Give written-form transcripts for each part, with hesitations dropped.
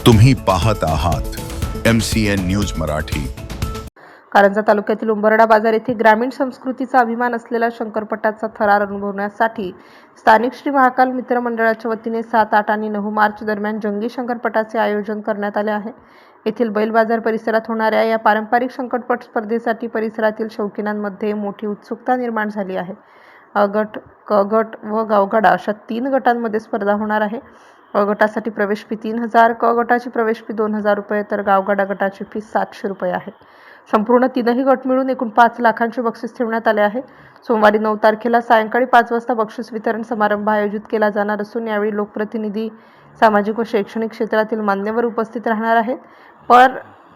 तुम्ही पाहत आहात MCN न्यूज मराठी। कारंजा तालुक्यातील उंबरडा बाजार येथे ग्रामीण संस्कृतीचा अभिमान असलेला शंकरपटाचा थरार अनुभवण्यासाठी स्थानिक श्री महाकाल मित्र मंडळाच्या वतीने 7, 8 आणि 9 मार्च दरम्यान जंगी शंकरपटाचे आयोजन करण्यात आले आहे। येथील बैल बाजार परिसरात होणाऱ्या या पारंपरिक शंकरपट स्पर्धेसाठी परिसरातील शौकीनांमध्ये मोठी उत्सुकता निर्माण झाली आहे। अ गट, क गट व गावगाडा अशा 3 गटांमध्ये स्पर्धा होणार आहे। अ गटासाठी प्रवेश फी 3000, क गटाची प्रवेश फी 2000 रुपये तर गावगाडा गटाची फी 700 रुपये आहे। संपूर्ण 3ही गट मिळून एकूण 5 लाखांचे बक्षीस ठेवण्यात आले आहे। सोमवारी 9 तारखेला सायंकाळी 5 वाजता बक्षीस वितरण समारंभ आयोजित केला जाणार असून यावेळी लोकप्रतिनिधी, सामाजिक व शैक्षणिक क्षेत्रातील मान्यवर उपस्थित राहणार आहेत।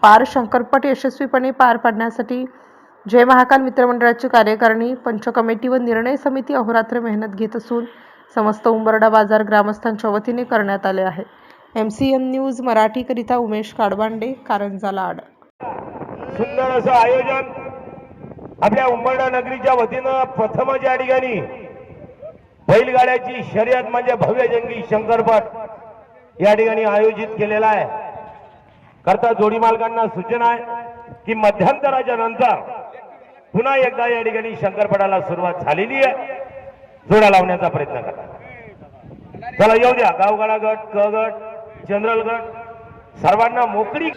पार शंकरपट यशस्वीपणे पार पाडण्यासाठी जय महाकाल मित्रमंडळाची कार्यकारिणी, पंच कमिटी व निर्णय समिती अहोरात्र मेहनत घेत असून समस्त उंबरडा बाजार ग्रामस्थांच्या वतीने करण्यात आले आहे। MCN news मराठीकरिता Umesh काडबांडे, Karanja Lad. सुंदर असं आयोजन आपल्या उंबरडा नगरीच्या वतीनं प्रथमच या ठिकाणी बैलगाड्याची शर्यत म्हणजे भव्य जंगी शंकरपट या ठिकाणी आयोजित केलेला आहे। करता जोडी मालकांना सूचना आहे की मध्यंतराच्या नंतर पुन्हा एकदा या ठिकाणी शंकरपटाला सुरुवात झालेली आहे। जोड्या लावण्याचा प्रयत्न करा। चला येऊ द्या, गावगाडा गट, क गट, जनरल गट सर्वांना मोकळी